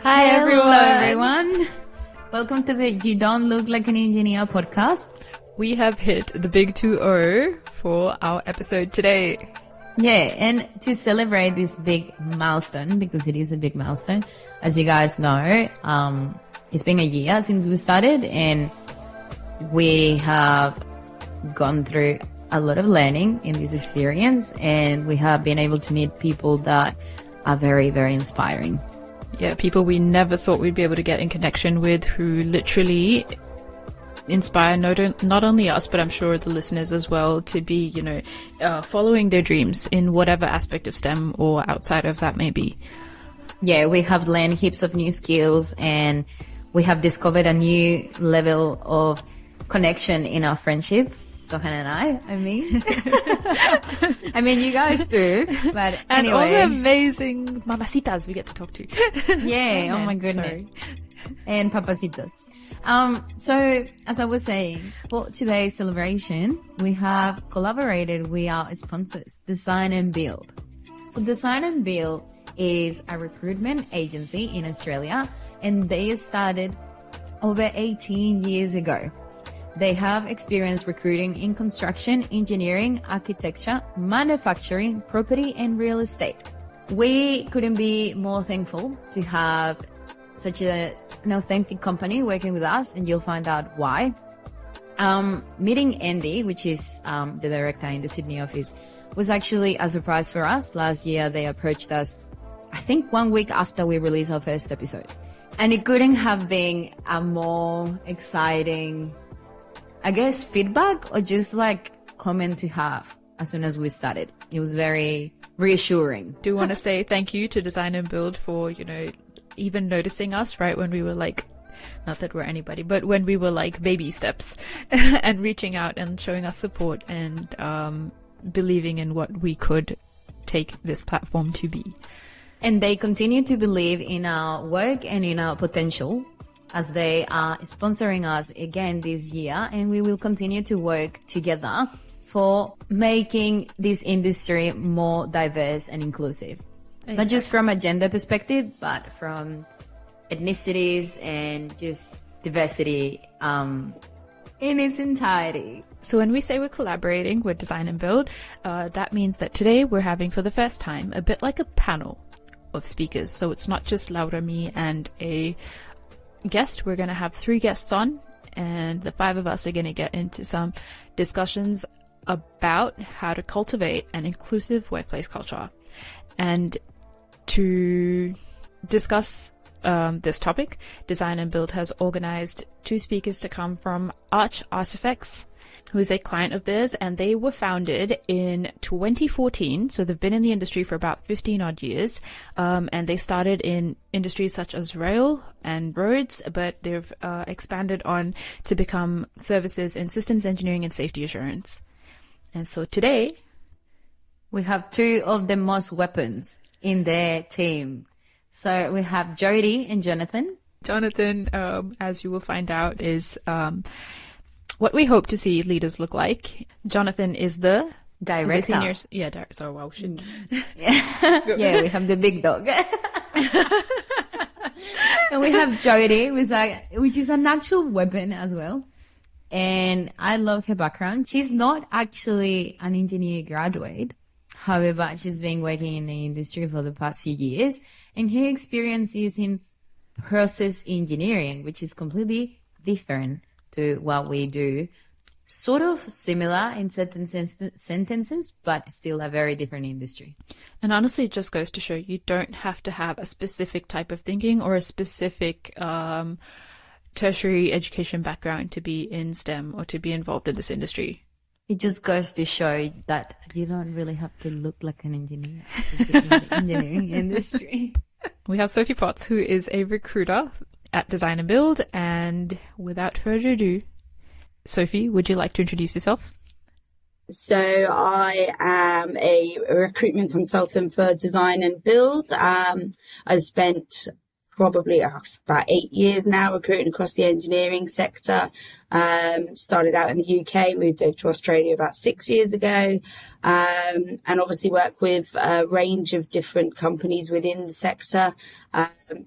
Hi Hello, everyone. Welcome to the You Don't Look Like an Engineer podcast. We have hit the big 2-0 for our episode today. Yeah, and to celebrate this big milestone, because it is a big milestone, as you guys know, it's been a year since we started, and we have gone through a lot of learning in this experience, and we have been able to meet people that are very, very inspiring. Yeah, people we never thought we'd be able to get in connection with, who literally inspire not only us, but I'm sure the listeners as well, to be, following their dreams in whatever aspect of STEM or outside of that may be. Yeah, we have learned heaps of new skills, and we have discovered a new level of connection in our friendship. Sohan and I mean. I mean, you guys too. But anyway. And all the amazing mamacitas we get to talk to. Yeah, oh my goodness. Sorry. And papacitos. So, as I was saying, for today's celebration, we have collaborated with our sponsors, Design and Build. So, Design and Build is a recruitment agency in Australia, and they started over 18 years ago. They have experience recruiting in construction, engineering, architecture, manufacturing, property, and real estate. We couldn't be more thankful to have such an authentic company working with us, and you'll find out why. Meeting Andy, which is the director in the Sydney office, was actually a surprise for us. Last year, they approached us, I think 1 week after we released our first episode. And it couldn't have been a more exciting, I guess, feedback or just like comment to have as soon as we started. It was very reassuring. Do want to say thank you to Design and Build for, even noticing us right when we were like, not that we're anybody, but when we were like baby steps and reaching out and showing us support and believing in what we could take this platform to be. And they continue to believe in our work and in our potential, as they are sponsoring us again this year, and we will continue to work together for making this industry more diverse and inclusive. Exactly. Not just from a gender perspective, but from ethnicities and just diversity in its entirety. So when we say we're collaborating with Design and Build, that means that today we're having for the first time a bit like a panel of speakers. So it's not just Laura, me, and a guest. We're going to have 3 guests on, and the 5 of us are going to get into some discussions about how to cultivate an inclusive workplace culture. And to discuss this topic, Design and Build has organized 2 speakers to come from Arch Artifacts, who is a client of theirs, and they were founded in 2014. So they've been in the industry for about 15 odd years. And they started in industries such as rail and roads, but they've expanded on to become services in systems engineering and safety assurance. And so today we have 2 of the most weapons in their team. So we have Jody and Jonathan. Jonathan, as you will find out, is what we hope to see leaders look like. Jonathan is the director. Director. Oh, wow, shit. Yeah, we have the big dog. And we have Jody, which is an actual weapon as well. And I love her background. She's not actually an engineer graduate. However, she's been working in the industry for the past few years. And her experience is in process engineering, which is completely different to what we do. Sort of similar in certain sentences, but still a very different industry. And honestly, it just goes to show you don't have to have a specific type of thinking or a specific tertiary education background to be in STEM or to be involved in this industry. It just goes to show that you don't really have to look like an engineer to be in the engineering industry. We have Sophie Potts, who is a recruiter at Design and Build. And without further ado, Sophie, would you like to introduce yourself? So I am a recruitment consultant for Design and Build. I've spent probably about 8 years now recruiting across the engineering sector. Started out in the UK, moved over to Australia about 6 years ago, and obviously work with a range of different companies within the sector.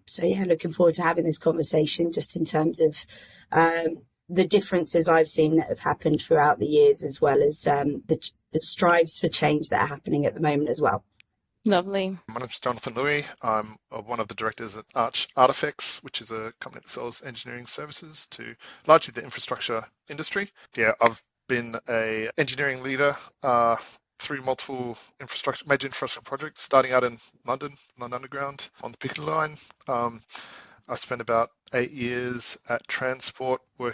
So yeah, looking forward to having this conversation just in terms of the differences I've seen that have happened throughout the years, as well as the strives for change that are happening at the moment as well. Lovely. My name's Jonathan Louis. I'm one of the directors at Arch Artifacts, which is a company that sells engineering services to largely the infrastructure industry. Yeah, I've been a engineering leader through multiple major infrastructure projects, starting out in London Underground on the Piccadilly line. I spent about 8 years at Transport for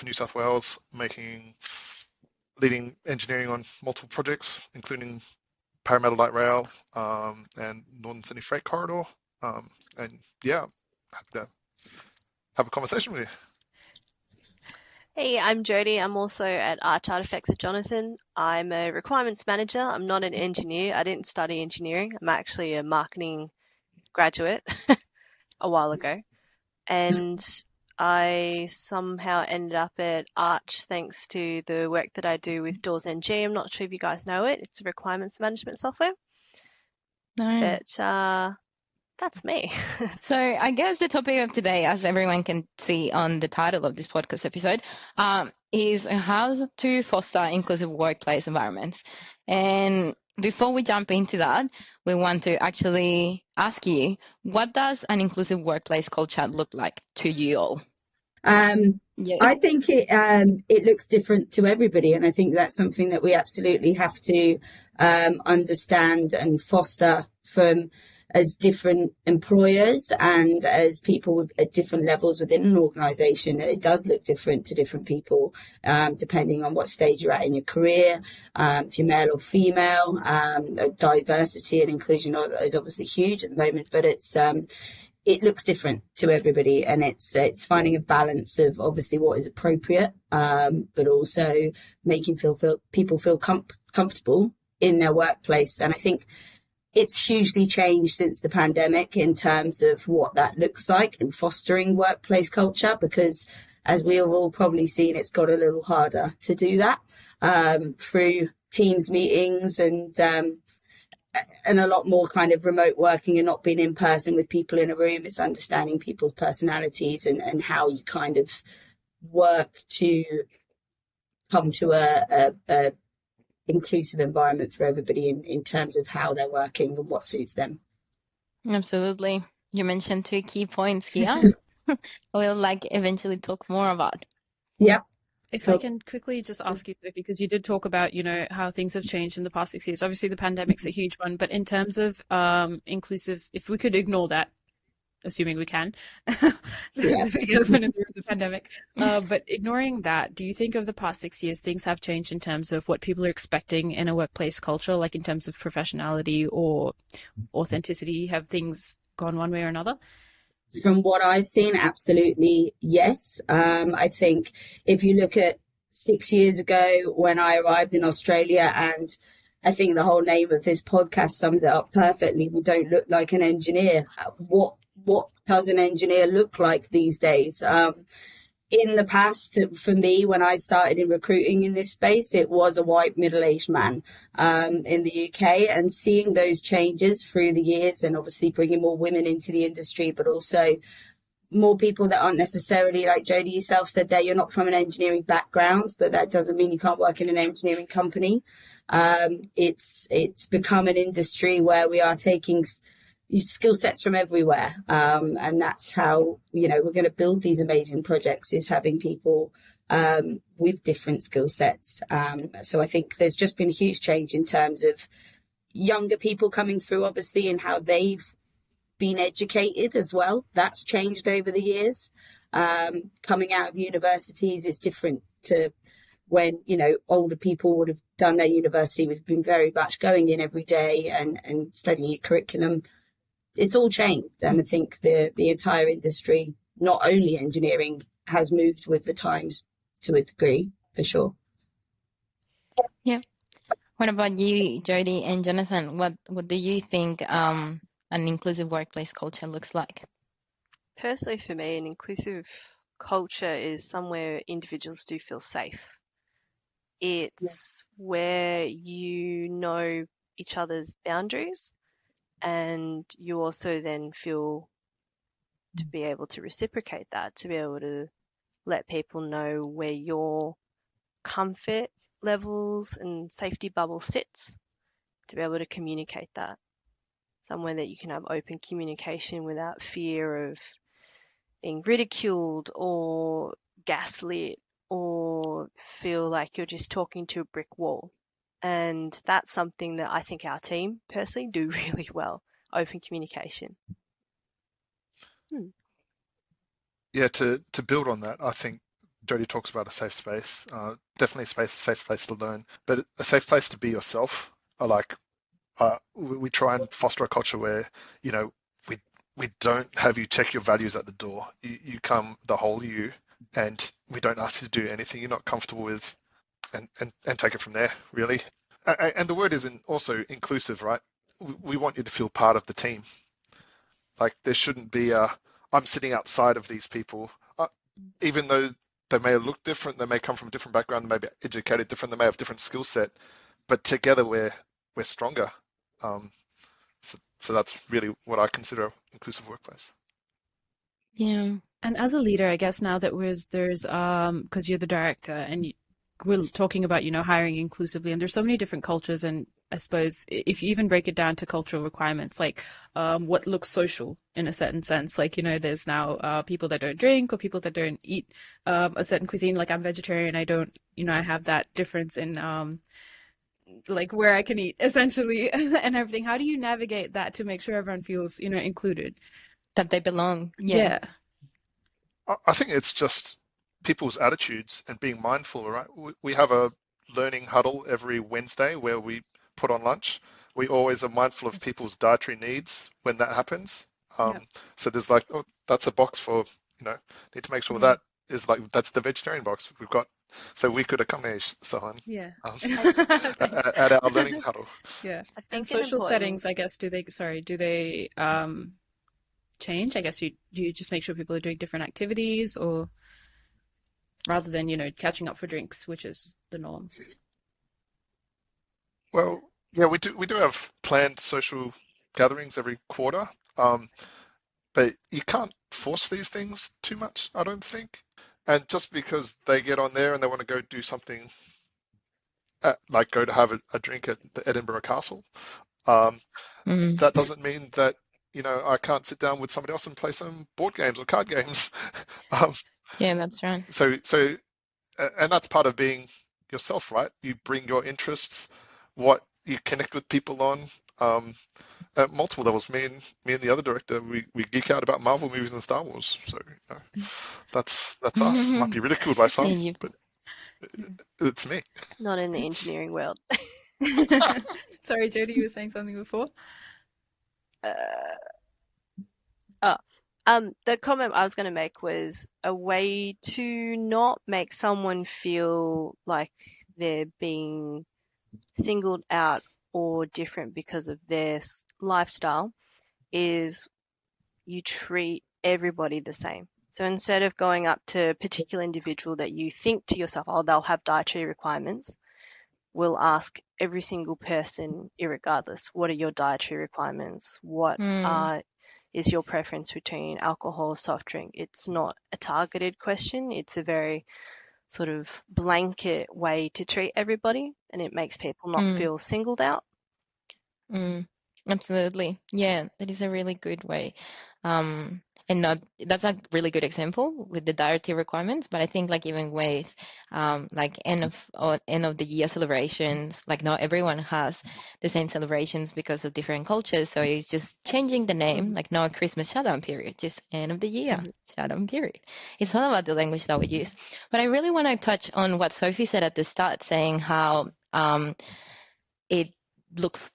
New South Wales, leading engineering on multiple projects, including Parramatta Light Rail and Northern Sydney Freight Corridor. And yeah, happy to have a conversation with you. Hey, I'm Jodie. I'm also at Arch Artifacts at Jonathan. I'm a requirements manager. I'm not an engineer. I didn't study engineering. I'm actually a marketing graduate a while ago. And I somehow ended up at Arch thanks to the work that I do with Doors NG. I'm not sure if you guys know it. It's a requirements management software. No. But that's me. So I guess the topic of today, as everyone can see on the title of this podcast episode, is how to foster inclusive workplace environments. And before we jump into that, we want to actually ask you, what does an inclusive workplace culture look like to you all? I think it looks different to everybody, and I think that's something that we absolutely have to understand and foster from as different employers and as people at different levels within an organisation. It does look different to different people, depending on what stage you're at in your career, if you're male or female. Diversity and inclusion is obviously huge at the moment, but it looks different to everybody, and it's finding a balance of obviously what is appropriate, but also making people feel comfortable in their workplace. And I think it's hugely changed since the pandemic in terms of what that looks like and fostering workplace culture, because as we have all probably seen, it's got a little harder to do that through Teams meetings and a lot more kind of remote working and not being in person with people in a room. It's understanding people's personalities and how you kind of work to come to a inclusive environment for everybody in terms of how they're working and what suits them. Absolutely. You mentioned 2 key points here. We'll eventually talk more about. Yeah. If I can quickly just ask you, because you did talk about, how things have changed in the past 6 years. Obviously, the pandemic's a huge one, but in terms of inclusive, if we could ignore that, assuming we can, the pandemic. But ignoring that, do you think over the past 6 years, things have changed in terms of what people are expecting in a workplace culture, like in terms of professionality or authenticity? Have things gone one way or another? From what I've seen, absolutely yes. I think if you look at 6 years ago when I arrived in Australia, and I think the whole name of this podcast sums it up perfectly, we don't look like an engineer. What does an engineer look like these days? In the past, for me, when I started in recruiting in this space, it was a white middle-aged man in the UK, and seeing those changes through the years and obviously bringing more women into the industry, but also more people that aren't necessarily, like Jodie yourself said there, you're not from an engineering background, but that doesn't mean you can't work in an engineering company. It's become an industry where we are taking skill sets from everywhere, and that's how we're going to build these amazing projects, is having people with different skill sets. So I think there's just been a huge change in terms of younger people coming through, obviously, and how they've been educated as well. That's changed over the years. Coming out of universities is different to when older people would have done their university. We've been very much going in every day and studying a curriculum. It's all changed, and I think the entire industry, not only engineering, has moved with the times to a degree, for sure. Yeah. What about you, Jodie and Jonathan? What do you think an inclusive workplace culture looks like? Personally, for me, an inclusive culture is somewhere individuals do feel safe. It's where you know each other's boundaries, and you also then feel to be able to reciprocate that, to be able to let people know where your comfort levels and safety bubble sits, to be able to communicate that. Somewhere that you can have open communication without fear of being ridiculed or gaslit or feel like you're just talking to a brick wall. And that's something that I think our team personally do really well, open communication. Yeah, to build on that, I think Jodie talks about a safe space. Definitely a safe place to learn, but a safe place to be yourself. We try and foster a culture where, you know, we don't have you check your values at the door. You come the whole you, and we don't ask you to do anything you're not comfortable with, and take it from there, really. And the word is also inclusive, right? We want you to feel part of the team. Like there shouldn't be I'm sitting outside of these people, even though they may look different, they may come from a different background, they may be educated different, they may have different skill set, but together we're stronger. So that's really what I consider an inclusive workplace. Yeah. And as a leader, I guess now that there's because you're the director and we're talking about, hiring inclusively, and there's so many different cultures, and I suppose if you even break it down to cultural requirements, like what looks social in a certain sense, like, there's now people that don't drink or people that don't eat a certain cuisine. Like I'm vegetarian, I don't, I have that difference in like where I can eat essentially and everything. How do you navigate that to make sure everyone feels, included? That they belong. Yeah. I think it's just people's attitudes and being mindful, right? We have a learning huddle every Wednesday where we put on lunch. We always are mindful of people's dietary needs when that happens. So there's like, oh, that's a box for, need to make sure that is like, that's the vegetarian box we've got. So we could accompany Sahan at our learning huddle. Yeah. And social settings, I guess, do they change? I guess do you just make sure people are doing different activities, or rather than catching up for drinks, which is the norm? Well, yeah, we do have planned social gatherings every quarter, but you can't force these things too much, I don't think. And just because they get on there and they want to go do something, like go to have a drink at the Edinburgh Castle, that doesn't mean that I can't sit down with somebody else and play some board games or card games. Yeah, that's right. So, and that's part of being yourself, right? You bring your interests, what you connect with people on, at multiple levels. Me and the other director, we geek out about Marvel movies and Star Wars. So that's us. Might be ridiculed by some, but it's me. Not in the engineering world. Sorry, Jodie, you were saying something before. The comment I was going to make was a way to not make someone feel like they're being singled out or different because of their lifestyle is you treat everybody the same. So instead of going up to a particular individual that you think to yourself, oh, they'll have dietary requirements, we'll ask every single person, irregardless, what are your dietary requirements? What is your preference between alcohol or soft drink? It's not a targeted question. It's a very sort of blanket way to treat everybody, and it makes people not feel singled out. Absolutely. Yeah, that is a really good way. That's a really good example with the dietary requirements, but I think like even with like end of the year celebrations, like not everyone has the same celebrations because of different cultures. So it's just changing the name, like not a Christmas shutdown period, just end of the year shutdown period. It's all about the language that we use. But I really want to touch on what Sophie said at the start, saying how it looks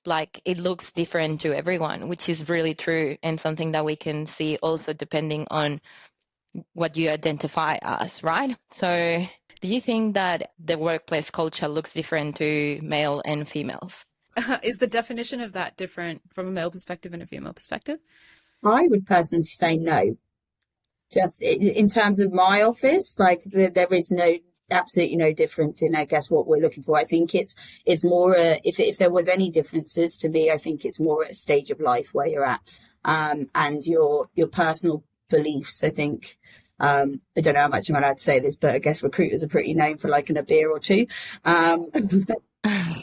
different to everyone, which is really true, and something that we can see also depending on what you identify as, right? So do you think that the workplace culture looks different to male and females? Is the definition of that different from a male perspective and a female perspective? I would personally say no. Just in terms of my office, like there is absolutely no difference in, I guess, what we're looking for. I think it's more if there was any differences to me, I think it's more at a stage of life where you're at, and your personal beliefs. I think. I don't know how much I'm allowed to say this, but I guess recruiters are pretty known for liking a beer or two. Um,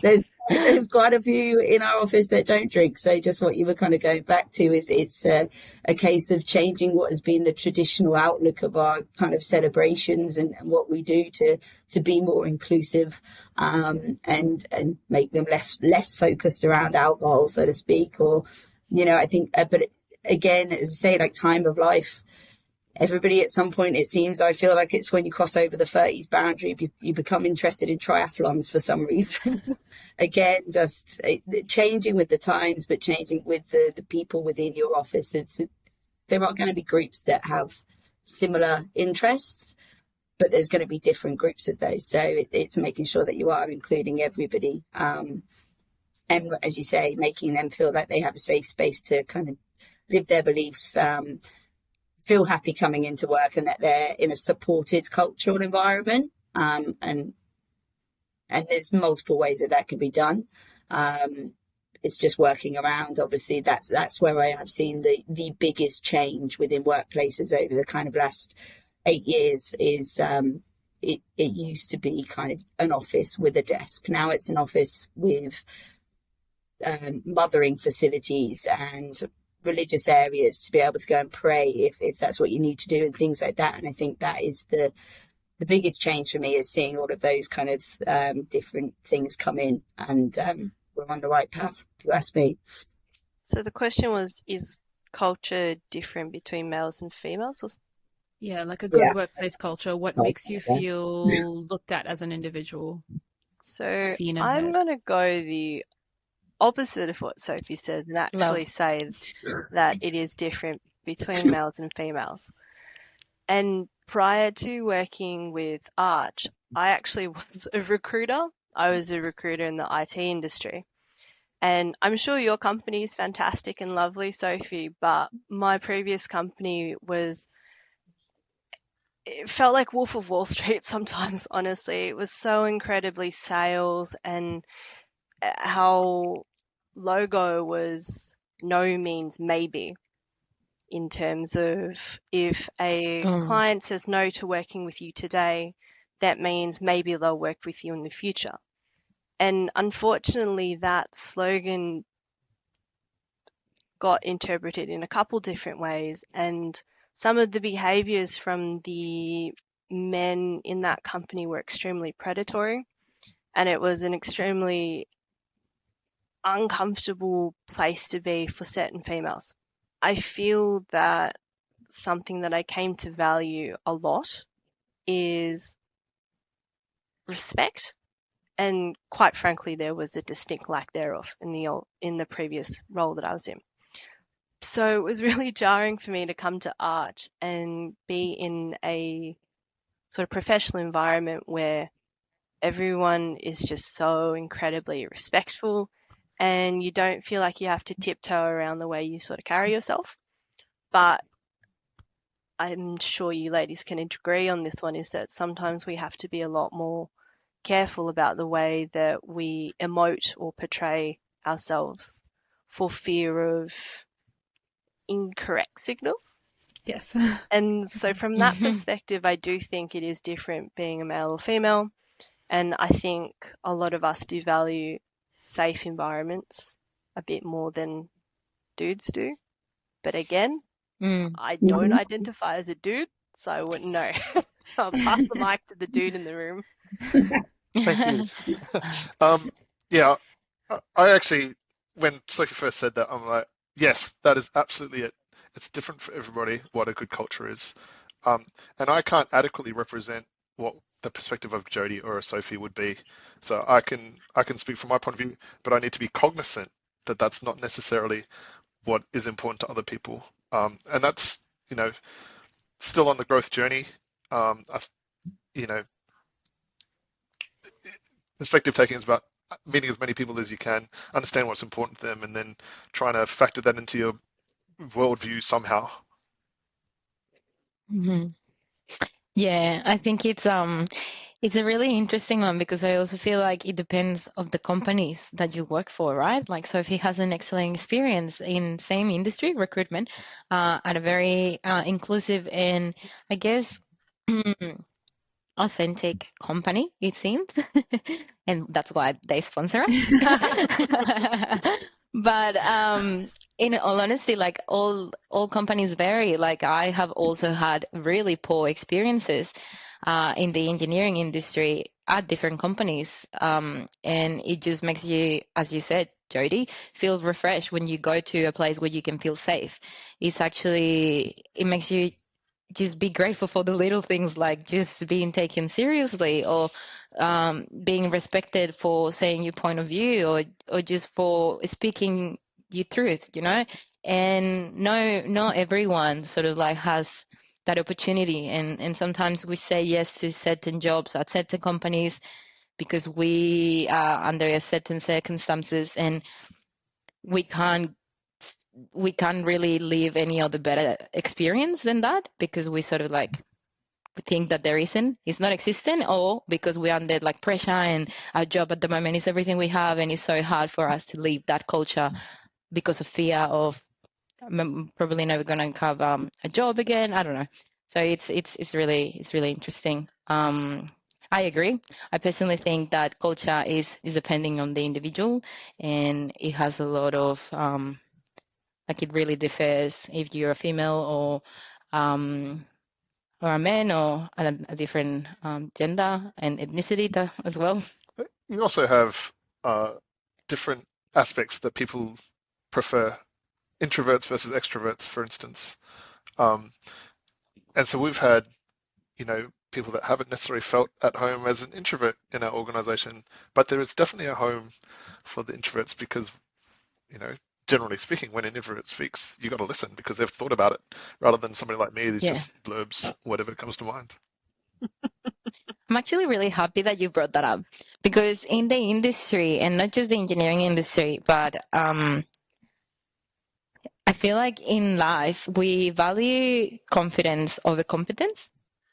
there's quite a few in our office that don't drink. So just what you were kind of going back to is it's a case of changing what has been the traditional outlook of our kind of celebrations and what we do to be more inclusive, and make them less focused around alcohol, so to speak, or I think, but again, as I say, like time of life. Everybody at some point, it seems, I feel like it's when you cross over the 30s boundary, you become interested in triathlons for some reason. Again, just changing with the times, but changing with the people within your office. There are going to be groups that have similar interests, but there's going to be different groups of those. So it's making sure that you are including everybody. And as you say, making them feel like they have a safe space to kind of live their beliefs, feel happy coming into work, and that they're in a supported cultural environment. And there's multiple ways that can be done. It's just working around. Obviously, that's where I have seen the biggest change within workplaces over the kind of last 8 years. Is it used to be kind of an office with a desk. Now it's an office with mothering facilities and religious areas to be able to go and pray if that's what you need to do, and things like that. And I think that is the biggest change for me, is seeing all of those kind of different things come in, and we're on the right path, if you ask me. So the question was, is culture different between males and females? Yeah, like a good workplace culture. What makes you feel looked at as an individual? So I'm going to go the opposite of what Sophie said and actually say that it is different between males and females. And prior to working with Arch, I actually was a recruiter. I was a recruiter in the IT industry. And I'm sure your company is fantastic and lovely, Sophie, but my previous company it felt like Wolf of Wall Street sometimes, honestly. It was so incredibly sales, and how logo was no means maybe, in terms of if a client says no to working with you today, that means maybe they'll work with you in the future. And unfortunately, that slogan got interpreted in a couple different ways, and some of the behaviors from the men in that company were extremely predatory, and it was an extremely uncomfortable place to be for certain females. I feel that something that I came to value a lot is respect, and quite frankly, there was a distinct lack thereof in the previous role that I was in. So it was really jarring for me to come to Arch and be in a sort of professional environment where everyone is just so incredibly respectful, and you don't feel like you have to tiptoe around the way you sort of carry yourself. But I'm sure you ladies can agree on this one, is that sometimes we have to be a lot more careful about the way that we emote or portray ourselves for fear of incorrect signals. Yes. And so from that perspective, I do think it is different being a male or female. And I think a lot of us do value safe environments a bit more than dudes do. But again, I don't identify as a dude, so I wouldn't know. So I'll pass the mic to the dude in the room. Thank you. Yeah, I actually, when Sophie first said that, I'm like, yes, that is absolutely it. It's different for everybody what a good culture is. And I can't adequately represent what the perspective of Jody or a Sophie would be. So I can speak from my point of view, but I need to be cognizant that that's not necessarily what is important to other people. And that's, still on the growth journey. Perspective taking is about meeting as many people as you can, understand what's important to them, and then trying to factor that into your worldview somehow. Hmm. Yeah, I think it's a really interesting one because I also feel like it depends of the companies that you work for, right? Like, so if he has an excellent experience in same industry, recruitment, at a very inclusive and I guess authentic company, it seems, and that's why they sponsor us. But in all honesty, like all companies vary. Like I have also had really poor experiences in the engineering industry at different companies, and it just makes you, as you said, Jody, feel refreshed when you go to a place where you can feel safe. It makes you just be grateful for the little things like just being taken seriously or being respected for saying your point of view or just for speaking your truth, you know? And no, not everyone sort of like has that opportunity. And sometimes we say yes to certain jobs at certain companies because we are under a certain circumstances and we can't we can't really live any other better experience than that because we sort of like think that there isn't, it's not existent, or because we're under like pressure and our job at the moment is everything we have and it's so hard for us to leave that culture because of fear of probably never going to have a job again. I don't know. So it's really interesting. I agree. I personally think that culture is depending on the individual, and it has a lot of like it really differs if you're a female or a man or a different gender and ethnicity as well. You also have different aspects that people prefer, introverts versus extroverts, for instance. Um, and so we've had, people that haven't necessarily felt at home as an introvert in our organization, but there is definitely a home for the introverts because, you know, generally speaking, when an introvert speaks, you got to listen because they've thought about it rather than somebody like me who Yeah. just blurbs whatever comes to mind. I'm actually really happy that you brought that up because in the industry, and not just the engineering industry, but I feel like in life we value confidence over competence.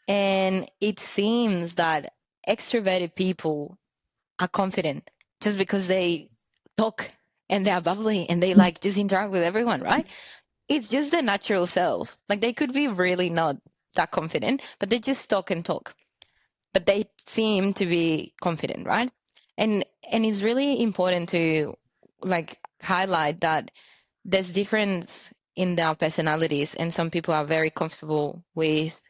And it seems that extroverted people are confident just because they talk and they are bubbly and they like just interact with everyone, right? It's just their natural selves. Like they could be really not that confident, but they just talk and talk. But they seem to be confident, right? And it's really important to like highlight that there's difference in their personalities, and some people are very comfortable with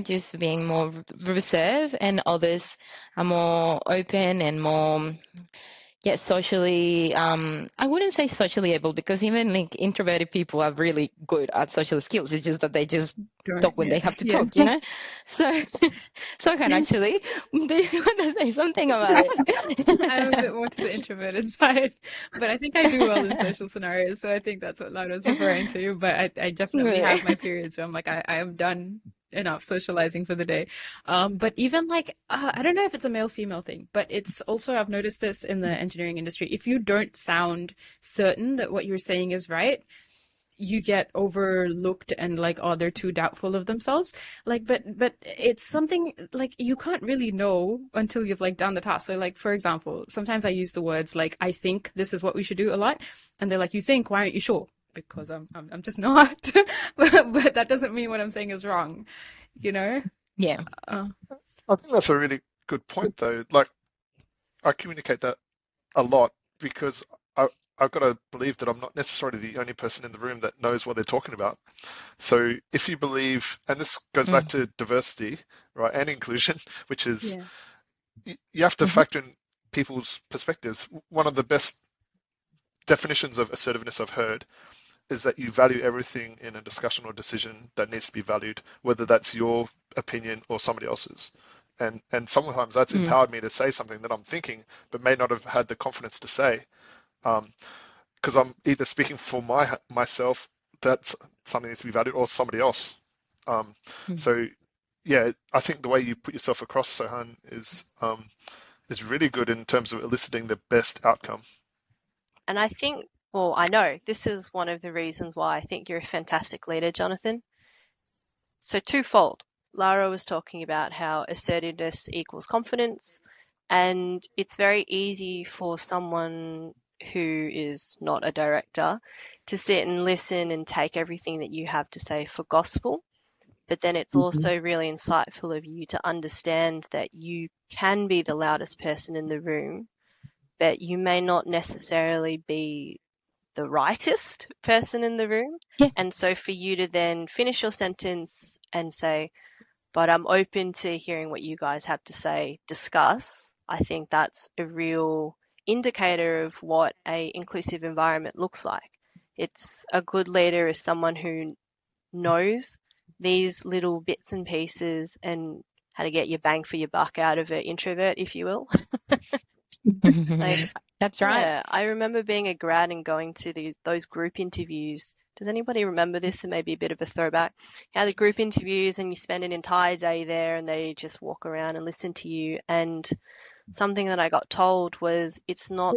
just being more reserved, and others are more open and more socially, I wouldn't say socially able because even like introverted people are really good at social skills. It's just that they just talk when they have to talk, you know? So, so can actually, do you want to say something about it? I'm a bit more to the introverted side, but I think I do well in social scenarios. So I think that's what Laura's referring to. But I definitely have my periods where I'm like, I am done enough socializing for the day. But even like, I don't know if it's a male female thing, but it's also, I've noticed this in the engineering industry. If you don't sound certain that what you're saying is right, you get overlooked and like, oh, they're too doubtful of themselves. Like, but it's something like you can't really know until you've like done the task. So like, for example, sometimes I use the words like, I think this is what we should do a lot. And they're like, you think, why aren't you sure? Because I'm just not. But that doesn't mean what I'm saying is wrong, you know? Yeah. I think that's a really good point, though. Like, I communicate that a lot because I've got to believe that I'm not necessarily the only person in the room that knows what they're talking about. So if you believe, and this goes back to diversity, right, and inclusion, which is you have to factor in people's perspectives. One of the best definitions of assertiveness I've heard is that you value everything in a discussion or decision that needs to be valued, whether that's your opinion or somebody else's. And sometimes that's empowered me to say something that I'm thinking, but may not have had the confidence to say, because I'm either speaking for myself, that's something that needs to be valued, or somebody else. So yeah, I think the way you put yourself across, Sohan, is really good in terms of eliciting the best outcome. And I think, well, I know this is one of the reasons why I think you're a fantastic leader, Jonathan. So twofold. Lara was talking about how assertiveness equals confidence, and it's very easy for someone who is not a director to sit and listen and take everything that you have to say for gospel. But then it's also really insightful of you to understand that you can be the loudest person in the room, but you may not necessarily be the rightest person in the room. Yeah. And so for you to then finish your sentence and say, but I'm open to hearing what you guys have to say, discuss, I think that's a real indicator of what a inclusive environment looks like. It's a good leader is someone who knows these little bits and pieces and how to get your bang for your buck out of an introvert, if you will. Like, that's right. Yeah, I remember being a grad and going to those group interviews. Does anybody remember this? It may be a bit of a throwback. Yeah, the group interviews and you spend an entire day there and they just walk around and listen to you. And something that I got told was it's not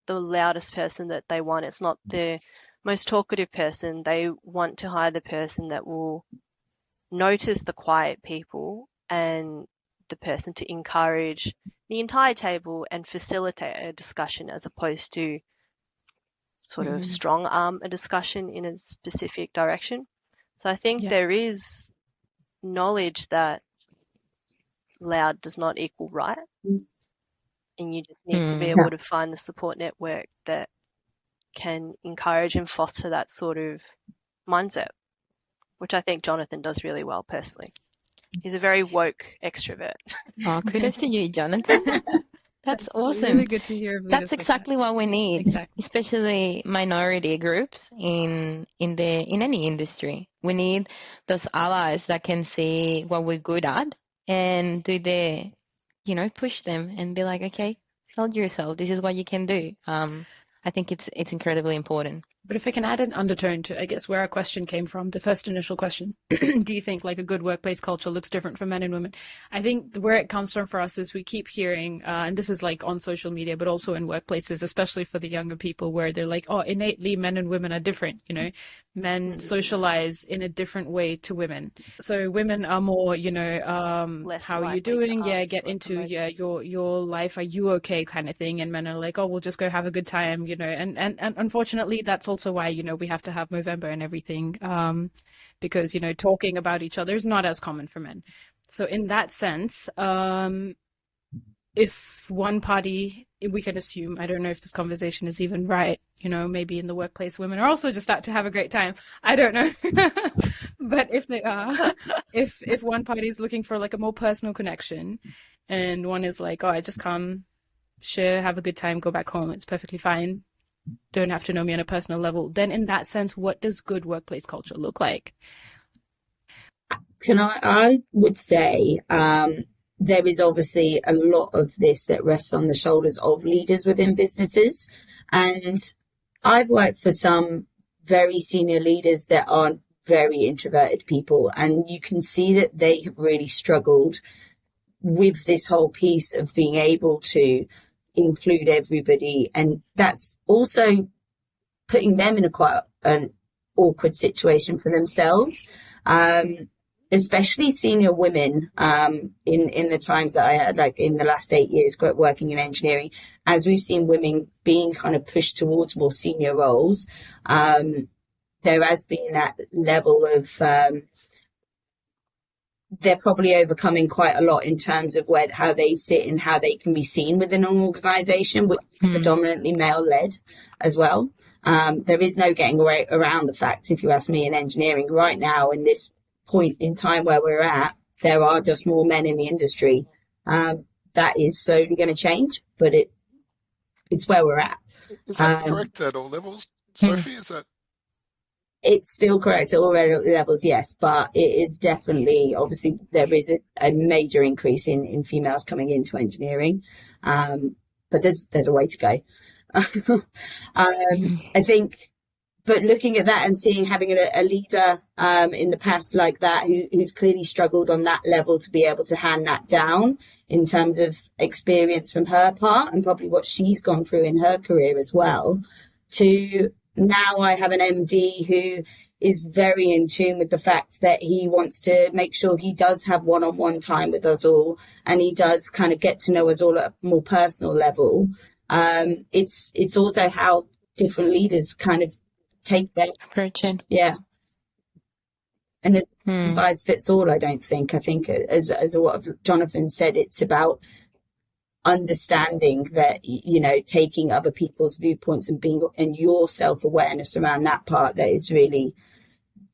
the loudest person that they want. It's not the most talkative person. They want to hire the person that will notice the quiet people and the person to encourage the entire table and facilitate a discussion as opposed to sort of strong arm a discussion in a specific direction. So I think there is knowledge that loud does not equal right. And you just need to be able to find the support network that can encourage and foster that sort of mindset, which I think Jonathan does really well personally. He's a very woke extrovert. Oh, kudos to you, Jonathan. That's awesome. Really good to hear. That's exactly what we need, especially minority groups in any industry. We need those allies that can see what we're good at and do push them and be like, okay, sell yourself. This is what you can do. I think it's incredibly important. But if I can add an undertone to, I guess, where our question came from, the first initial question, do you think like a good workplace culture looks different for men and women? I think where it comes from for us is we keep hearing, and this is like on social media, but also in workplaces, especially for the younger people, where they're like, oh, innately men and women are different, men socialize in a different way to women. So women are more, how are you doing? Yeah, get into your life. Are you okay? Kind of thing. And men are like, oh, we'll just go have a good time, and unfortunately that's also why, we have to have Movember and everything, because, talking about each other is not as common for men. So in that sense, if one party, we can assume, I don't know if this conversation is even right, maybe in the workplace, women are also just out to have a great time. I don't know. But if they are, if one party is looking for like a more personal connection and one is like, oh, I just come, share, have a good time, go back home, it's perfectly fine. Don't have to know me on a personal level. Then in that sense, what does good workplace culture look like? I would say there is obviously a lot of this that rests on the shoulders of leaders within businesses. And I've worked for some very senior leaders that are very introverted people. And you can see that they have really struggled with this whole piece of being able to include everybody. And that's also putting them in quite an awkward situation for themselves. Especially senior women, in the times that I had, like in the last 8 years working in engineering, as we've seen women being kind of pushed towards more senior roles, there has been that level of, they're probably overcoming quite a lot in terms of how they sit and how they can be seen within an organization, which is predominantly male-led as well. There is no getting around the fact, if you ask me, in engineering right now, in this point in time where we're at, there are just more men in the industry. That is slowly going to change, but it's where we're at. Is that correct at all levels, Sophie? Is that? It's still correct at all levels, yes, but it is definitely, obviously, there is a major increase in females coming into engineering, but there's a way to go. I think. But looking at that and seeing having a leader in the past like that who's clearly struggled on that level to be able to hand that down in terms of experience from her part and probably what she's gone through in her career as well, to now I have an MD who is very in tune with the fact that he wants to make sure he does have one-on-one time with us all, and he does kind of get to know us all at a more personal level. It's also how different leaders kind of take their approach it. Yeah. And it's one size fits all, I don't think. I think, as what Jonathan said, it's about understanding that, you know, taking other people's viewpoints and being, and your self-awareness around that part, that is really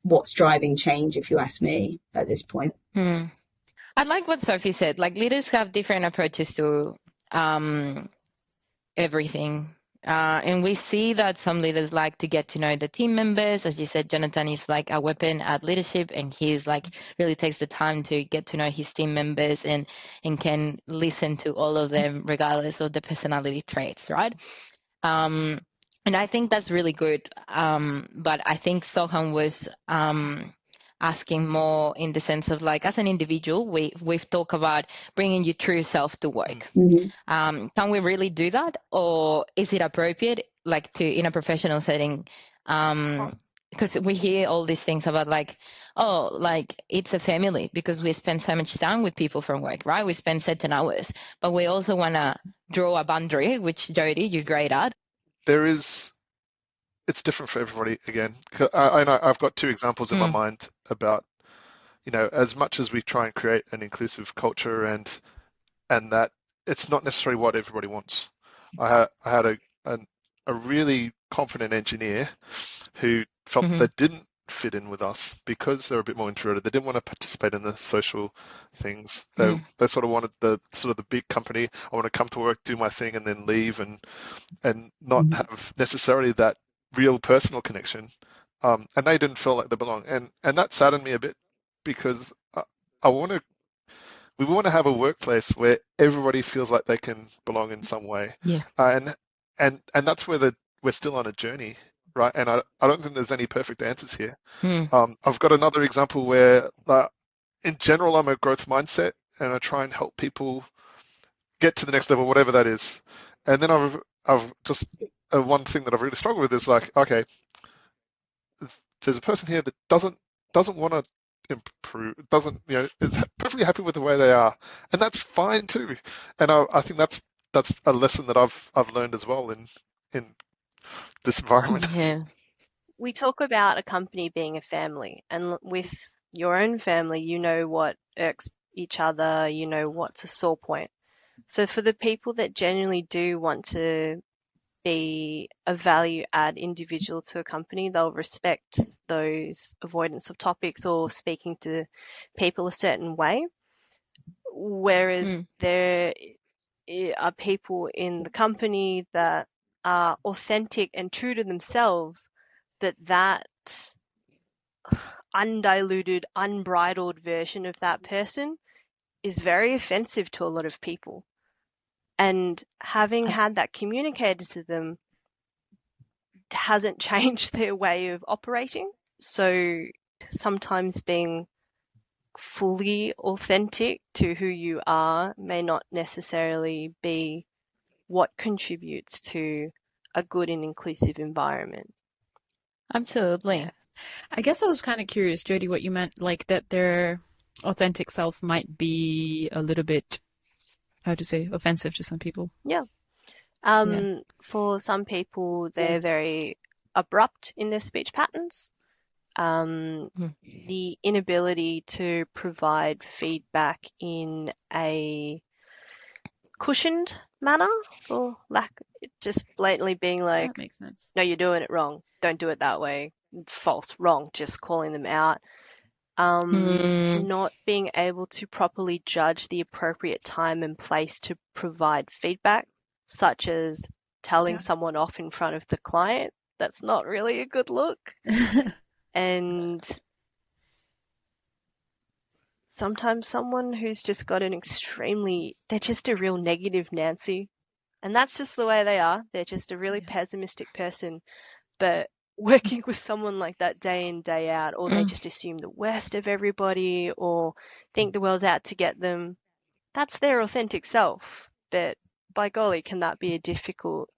what's driving change, if you ask me, at this point. I like what Sophie said. Like, leaders have different approaches to everything. And we see that some leaders like to get to know the team members. As you said, Jonathan is like a weapon at leadership, and he's like really takes the time to get to know his team members and can listen to all of them regardless of the personality traits, right? And I think that's really good. But I think Sohan was asking more in the sense of, like, as an individual, we've talked about bringing your true self to work. Can we really do that, or is it appropriate, like, to in a professional setting? Because we hear all these things about, like, oh, like, it's a family because we spend so much time with people from work, right? We spend certain hours, but we also want to draw a boundary, which, Jody, you're great at. It's different for everybody again. I know I've got two examples in my mind about, you know, as much as we try and create an inclusive culture and that it's not necessarily what everybody wants. I had a really confident engineer who felt they didn't fit in with us because they're a bit more introverted. They didn't want to participate in the social things. They sort of wanted the big company. I want to come to work, do my thing, and then leave, and not have necessarily that real personal connection. And they didn't feel like they belong. And that saddened me a bit, because we want to have a workplace where everybody feels like they can belong in some way. Yeah. And that's where we're still on a journey, right? And I don't think there's any perfect answers here. I've got another example where, in general, I'm a growth mindset, and I try and help people get to the next level, whatever that is. And then I've just one thing that I've really struggled with is, like, okay, there's a person here that doesn't want to improve, doesn't, you know, is perfectly happy with the way they are, and that's fine too. And I think that's a lesson that I've learned as well in this environment. Yeah. We talk about a company being a family, and with your own family, you know what irks each other, you know what's a sore point. So for the people that genuinely do want to be a value add individual to a company, they'll respect those avoidance of topics or speaking to people a certain way. Whereas there are people in the company that are authentic and true to themselves, but that undiluted, unbridled version of that person is very offensive to a lot of people. And having had that communicated to them hasn't changed their way of operating. So sometimes being fully authentic to who you are may not necessarily be what contributes to a good and inclusive environment. Absolutely. Yeah. I guess I was kind of curious, Jody, what you meant, like that their authentic self might be a little bit, how to say, offensive to some people. Yeah. For some people, they're very abrupt in their speech patterns. The inability to provide feedback in a cushioned manner, or just blatantly being like, that makes sense. No, you're doing it wrong. Don't do it that way. False, wrong, just calling them out. Not being able to properly judge the appropriate time and place to provide feedback, such as telling someone off in front of the client. That's not really a good look. And sometimes someone who's just got they're just a real negative Nancy. And that's just the way they are. They're just a really pessimistic person. But working with someone like that day in, day out, or they just assume the worst of everybody or think the world's out to get them, that's their authentic self. But by golly, can that be a difficult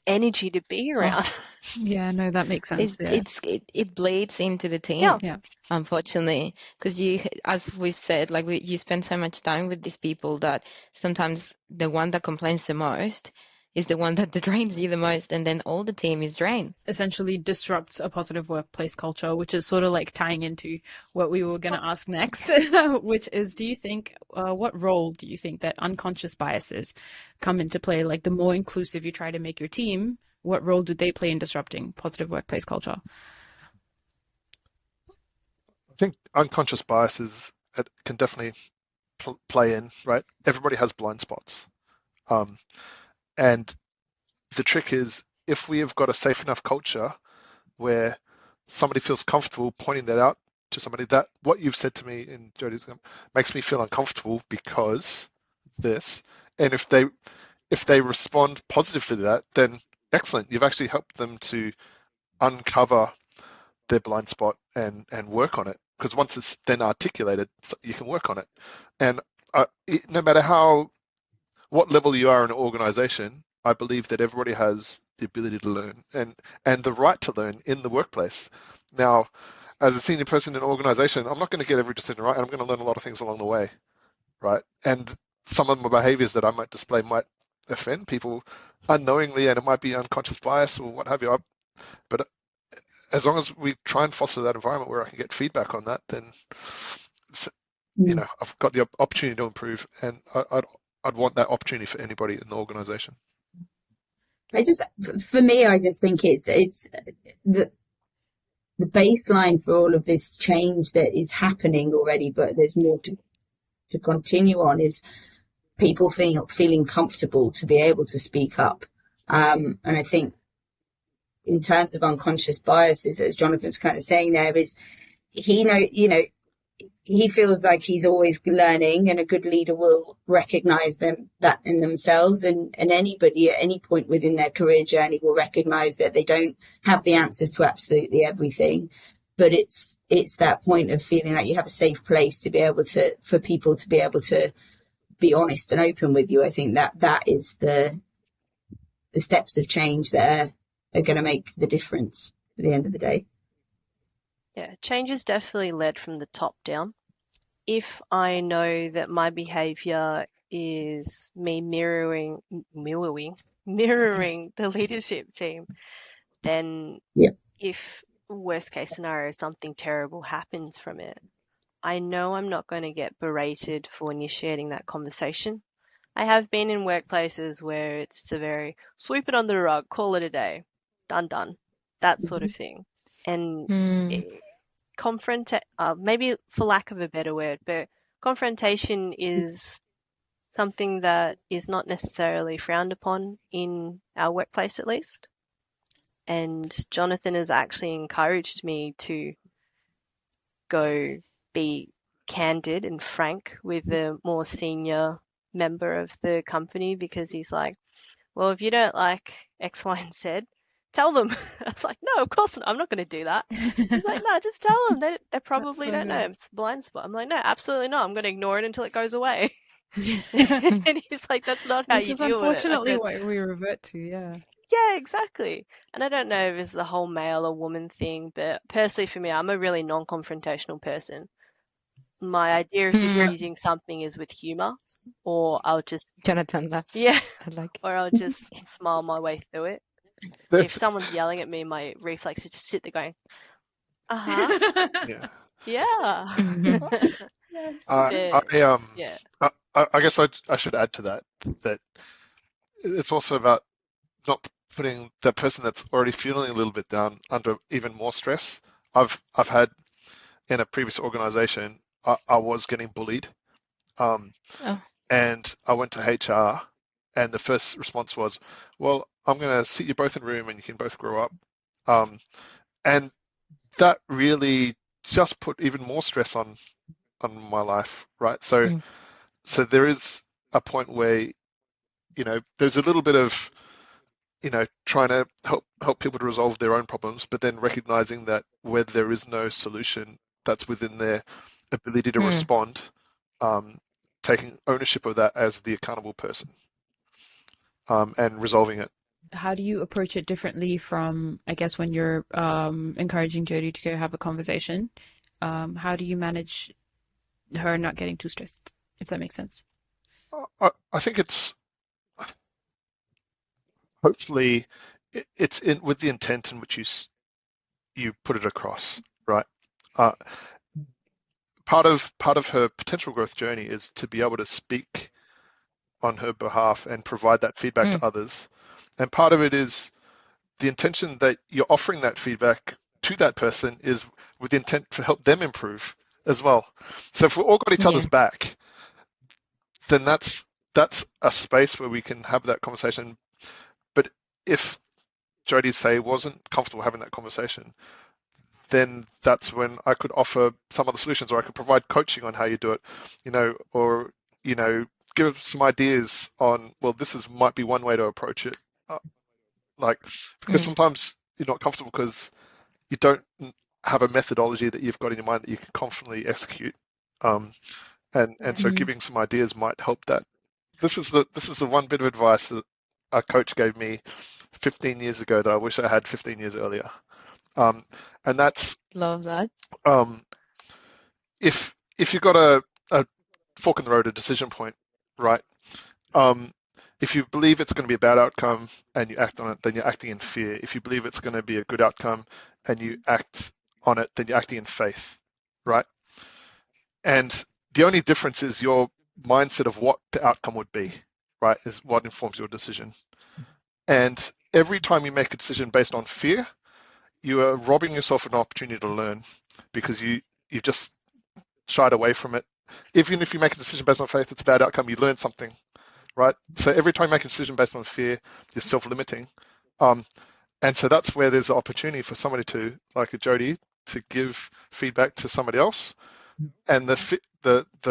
energy to be around. Yeah, no, that makes sense. It bleeds into the team. Yeah. Unfortunately, because you, as we've said, like you spend so much time with these people that sometimes the one that complains the most is the one that drains you the most, and then all the team is drained. Essentially disrupts a positive workplace culture, which is sort of like tying into what we were going to ask next, which is, do you think, what role do you think that unconscious biases come into play? Like, the more inclusive you try to make your team, what role do they play in disrupting positive workplace culture? I think unconscious biases can definitely play in, right? Everybody has blind spots. And the trick is, if we have got a safe enough culture where somebody feels comfortable pointing that out to somebody, that what you've said to me in Jodie's makes me feel uncomfortable because this, and if they respond positive to that, then excellent. You've actually helped them to uncover their blind spot and work on it. Because once it's then articulated, you can work on it. And no matter what level you are in an organization, I believe that everybody has the ability to learn and the right to learn in the workplace. Now, as a senior person in an organization, I'm not going to get every decision right, and I'm going to learn a lot of things along the way, right? And some of my behaviors that I might display might offend people unknowingly, and it might be unconscious bias or what have you. But as long as we try and foster that environment where I can get feedback on that, then I've got the opportunity to improve, and I'd want that opportunity for anybody in the organization. For me, I just think it's the baseline for all of this change that is happening already, but there's more to continue on, is people feeling comfortable to be able to speak up. And I think in terms of unconscious biases, as Jonathan's kind of saying there, is he feels like he's always learning, and a good leader will recognize that in themselves, and anybody at any point within their career journey will recognize that they don't have the answers to absolutely everything. But it's that point of feeling like you have a safe place to be able to, for people to be able to be honest and open with you. I think that is the steps of change that are going to make the difference at the end of the day. Yeah, change is definitely led from the top down. If I know that my behavior is me mirroring the leadership team, then if worst case scenario, something terrible happens from it, I know I'm not going to get berated for initiating that conversation. I have been in workplaces where it's a very sweep it under the rug, call it a day, done, that sort of thing. And maybe for lack of a better word, but confrontation is something that is not necessarily frowned upon in our workplace, at least. And Jonathan has actually encouraged me to go be candid and frank with the more senior member of the company, because he's like, well, if you don't like X, Y, and Z, tell them. I was like, no, of course not. I'm not going to do that. He's like, no, just tell them. They probably don't know. It's a blind spot. I'm like, no, absolutely not. I'm going to ignore it until it goes away. And he's like, that's not how you deal with it. Which is unfortunately what we revert to, yeah. Yeah, exactly. And I don't know if it's the whole male or woman thing, but personally for me, I'm a really non-confrontational person. My idea of diffusing something is with humor, or I'll just... Jonathan laughs. Yeah, or I'll just smile my way through it. If someone's yelling at me, my reflex is just sit there going, yeah. Yes. I guess I should add to that it's also about not putting the person that's already feeling a little bit down under even more stress. I've had in a previous organization, I was getting bullied, and I went to HR, and the first response was, well, I'm going to sit you both in a room and you can both grow up. And that really just put even more stress on my life, right? So there is a point where, there's a little bit of, trying to help people to resolve their own problems, but then recognizing that where there is no solution that's within their ability to respond, taking ownership of that as the accountable person, and resolving it. how do you approach it differently from, I guess, when you're encouraging Jodie to go have a conversation? How do you manage her not getting too stressed, if that makes sense? I think it's hopefully it's in with the intent in which you put it across, right? Uh, part of her potential growth journey is to be able to speak on her behalf and provide that feedback to others. And part of it is the intention that you're offering that feedback to that person is with the intent to help them improve as well. So if we all got each other's back, then that's a space where we can have that conversation. But if Jodie, say, wasn't comfortable having that conversation, then that's when I could offer some other solutions, or I could provide coaching on how you do it, or give some ideas on, well, might be one way to approach it. Because sometimes you're not comfortable because you don't have a methodology that you've got in your mind that you can confidently execute. So giving some ideas might help that. This is the one bit of advice that a coach gave me 15 years ago that I wish I had 15 years earlier. And that's love that. If you've got a fork in the road, a decision point, right? If you believe it's going to be a bad outcome and you act on it, then you're acting in fear. If you believe it's going to be a good outcome and you act on it, then you're acting in faith, right? And the only difference is your mindset of what the outcome would be, right, is what informs your decision. And every time you make a decision based on fear, you are robbing yourself of an opportunity to learn, because you've just shied away from it. Even if you make a decision based on faith, it's a bad outcome, you learn something, right? So every time you make a decision based on fear, you're self-limiting. And so that's where there's an opportunity for somebody to, like a Jodie, to give feedback to somebody else. And the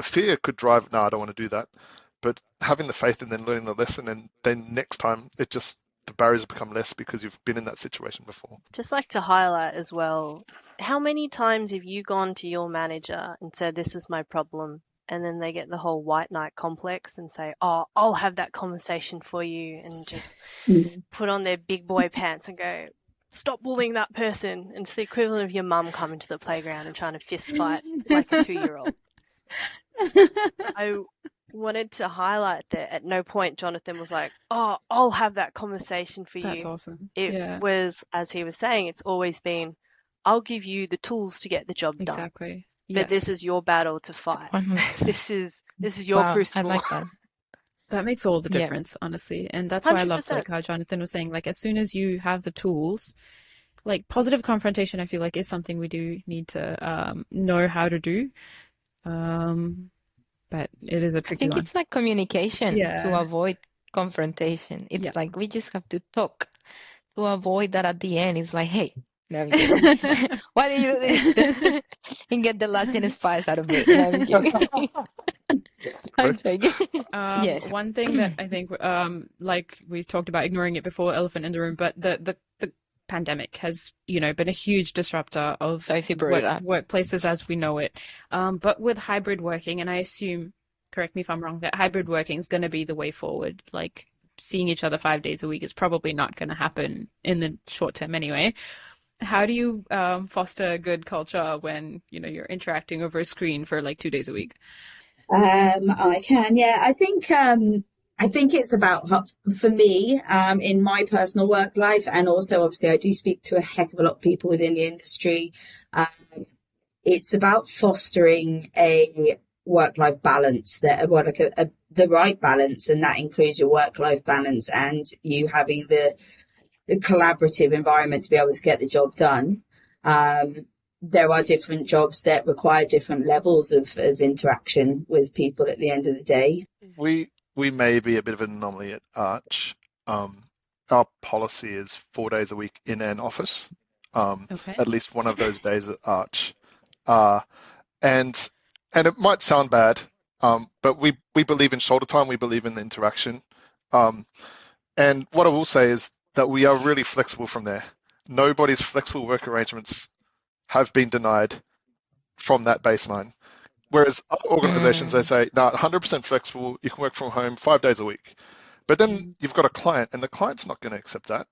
fear could drive, no, I don't want to do that. But having the faith and then learning the lesson, and then next time the barriers become less because you've been in that situation before. Just like to highlight as well, how many times have you gone to your manager and said, this is my problem, and then they get the whole white knight complex and say, oh, I'll have that conversation for you, and just put on their big boy pants and go, stop bullying that person. And it's the equivalent of your mum coming to the playground and trying to fist fight like a 2-year-old. I wanted to highlight that at no point Jonathan was like, oh, I'll have that conversation for you. That's awesome. It was, as he was saying, it's always been, I'll give you the tools to get the job done. Exactly. But this is your battle to fight. This is your crucible. I like that. That makes all the difference, honestly. And that's why I love how Jonathan was saying, like, as soon as you have the tools, like positive confrontation, I feel like is something we do need to know how to do. But it is a tricky one. I think it's like communication to avoid confrontation. It's like we just have to talk to avoid that at the end. It's like, hey, no, why do you do this? And get the Latin spice out of me. I'm joking. Yes. One thing that I think, like we've talked about ignoring it before, elephant in the room, but the pandemic has, been a huge disruptor of workplaces as we know it. But with hybrid working, and I assume, correct me if I'm wrong, that hybrid working is going to be the way forward. Like seeing each other 5 days a week is probably not going to happen in the short term anyway. How do you foster a good culture when, you're interacting over a screen for like 2 days a week? I can, yeah. I think it's about, for me, in my personal work life, and also obviously I do speak to a heck of a lot of people within the industry. It's about fostering a work-life balance, the right balance, and that includes your work-life balance and you having the collaborative environment to be able to get the job done. There are different jobs that require different levels of interaction with people at the end of the day. We may be a bit of an anomaly at Arch. Our policy is 4 days a week in an office, at least one of those days at Arch. And it might sound bad, but we believe in shoulder time. We believe in the interaction. And what I will say is that we are really flexible from there. Nobody's flexible work arrangements have been denied from that baseline. Whereas other organizations, they say, no, 100% flexible, you can work from home 5 days a week. But then you've got a client, and the client's not going to accept that.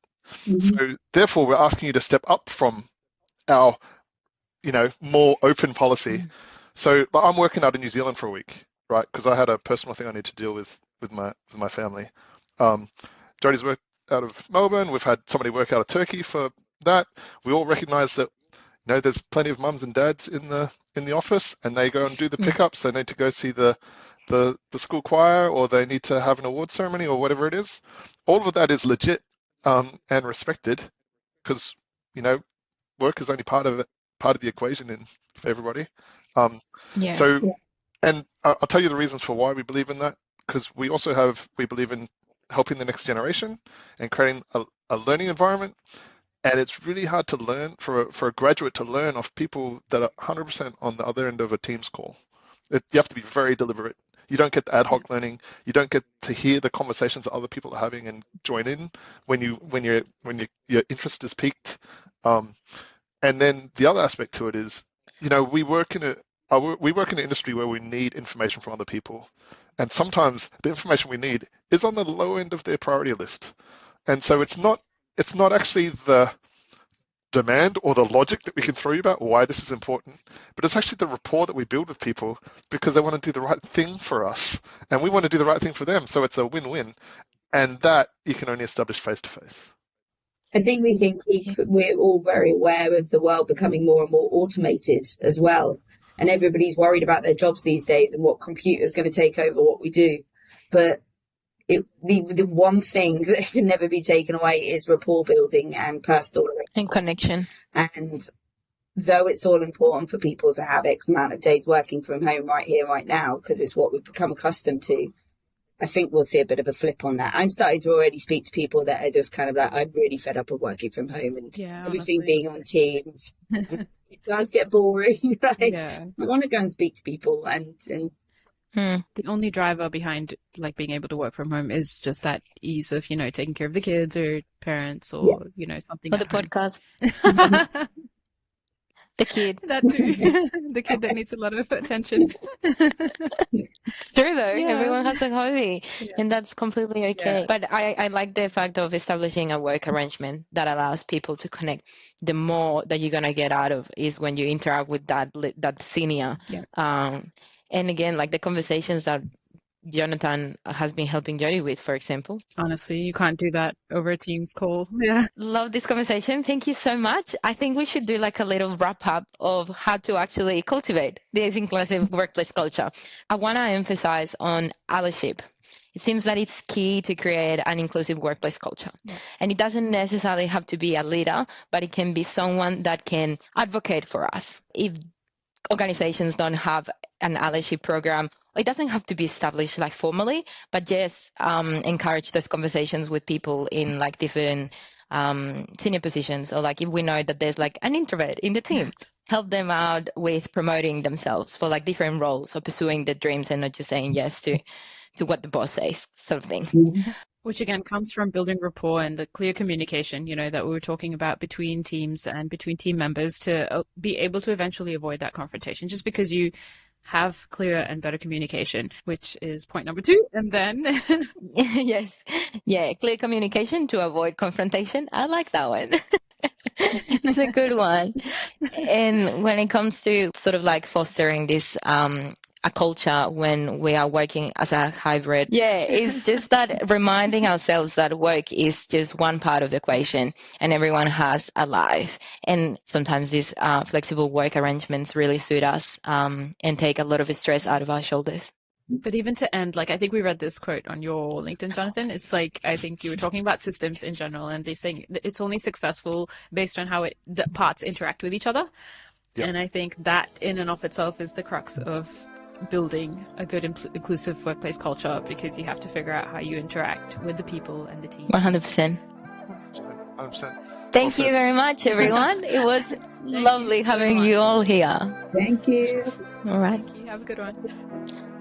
Mm-hmm. So therefore, we're asking you to step up from our, more open policy. So, but I'm working out in New Zealand for a week, right? Because I had a personal thing I need to deal with my family. Jodie's worked out of Melbourne. We've had somebody work out of Turkey for that. We all recognise that there's plenty of mums and dads in the office, and they go and do the pickups. They need to go see the school choir, or they need to have an award ceremony, or whatever it is. All of that is legit and respected, because work is only part of the equation for everybody. And I'll tell you the reasons for why we believe in that, because we believe in helping the next generation and creating a learning environment. And it's really hard to learn for a graduate to learn off people that are 100% on the other end of a Teams call. You have to be very deliberate. You don't get the ad hoc learning. You don't get to hear the conversations that other people are having and join in when your interest is piqued. And then the other aspect to it is, we work in an industry where we need information from other people, and sometimes the information we need is on the low end of their priority list. And so it's not actually the demand or the logic that we can throw you about why this is important, but it's actually the rapport that we build with people, because they want to do the right thing for us and we want to do the right thing for them. So it's a win-win, and that you can only establish face-to-face. I think we're all very aware of the world becoming more and more automated as well. And everybody's worried about their jobs these days and what computer's going to take over what we do. But the one thing that can never be taken away is rapport building and personal and connection. And though it's all important for people to have X amount of days working from home right here, right now, because it's what we've become accustomed to, I think we'll see a bit of a flip on that. I'm starting to already speak to people that are just kind of like, I'm really fed up of working from home and everything being on Teams. It does get boring. I want to go and speak to people and The only driver behind being able to work from home is just that ease of, taking care of the kids or parents or, something. Or the podcast. The kid. That too. The kid that needs a lot of attention. It's true though. Yeah. Everyone has a hobby and that's completely okay. Yeah. But I like the fact of establishing a work arrangement that allows people to connect. The more that you're going to get out of is when you interact with that senior. Yeah. And again, the conversations that Jonathan has been helping Jodie with, for example. Honestly, you can't do that over a Teams call. Yeah. Love this conversation. Thank you so much. I think we should do a little wrap up of how to actually cultivate this inclusive workplace culture. I want to emphasize on allyship. It seems that it's key to create an inclusive workplace culture. Yeah. And it doesn't necessarily have to be a leader, but it can be someone that can advocate for us. If organizations don't have an allyship program, it doesn't have to be established formally, but just encourage those conversations with people in different senior positions, or if we know that there's an introvert in the team, help them out with promoting themselves for different roles or pursuing their dreams and not just saying yes to what the boss says, sort of thing. Which again comes from building rapport and the clear communication, that we were talking about between teams and between team members to be able to eventually avoid that confrontation, just because you have clear and better communication, which is point number 2. And then yes, clear communication to avoid confrontation. I like that one. It's a good one. And when it comes to sort of fostering this a culture when we are working as a hybrid. Yeah, it's just that reminding ourselves that work is just one part of the equation and everyone has a life. And sometimes these flexible work arrangements really suit us and take a lot of stress out of our shoulders. But even to end, I think we read this quote on your LinkedIn, Jonathan. It's I think you were talking about systems in general, and they're saying that it's only successful based on how the parts interact with each other. Yep. And I think that in and of itself is the crux of building a good inclusive workplace culture, because you have to figure out how you interact with the people and the team. 100%. 100%. Thank you very much, everyone. It was lovely having you all here. Thank you. All right. Thank you. Have a good one.